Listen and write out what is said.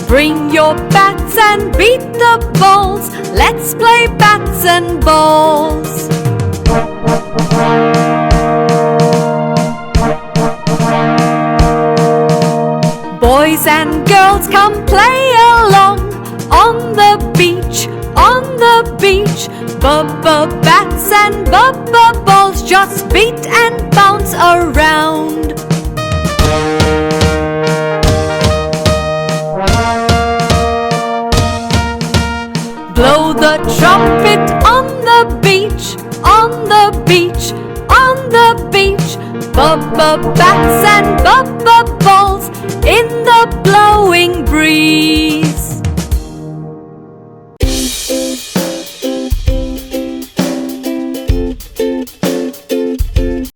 Bring your bats and beat the balls. Let's play bats and balls. Boys and girls, come play along on the beach, on the beach. Bubba bats and bubba balls, just beat and bounce around. Blow the trumpet on the beach, on the beach, on the beach. Bubba bats and bubba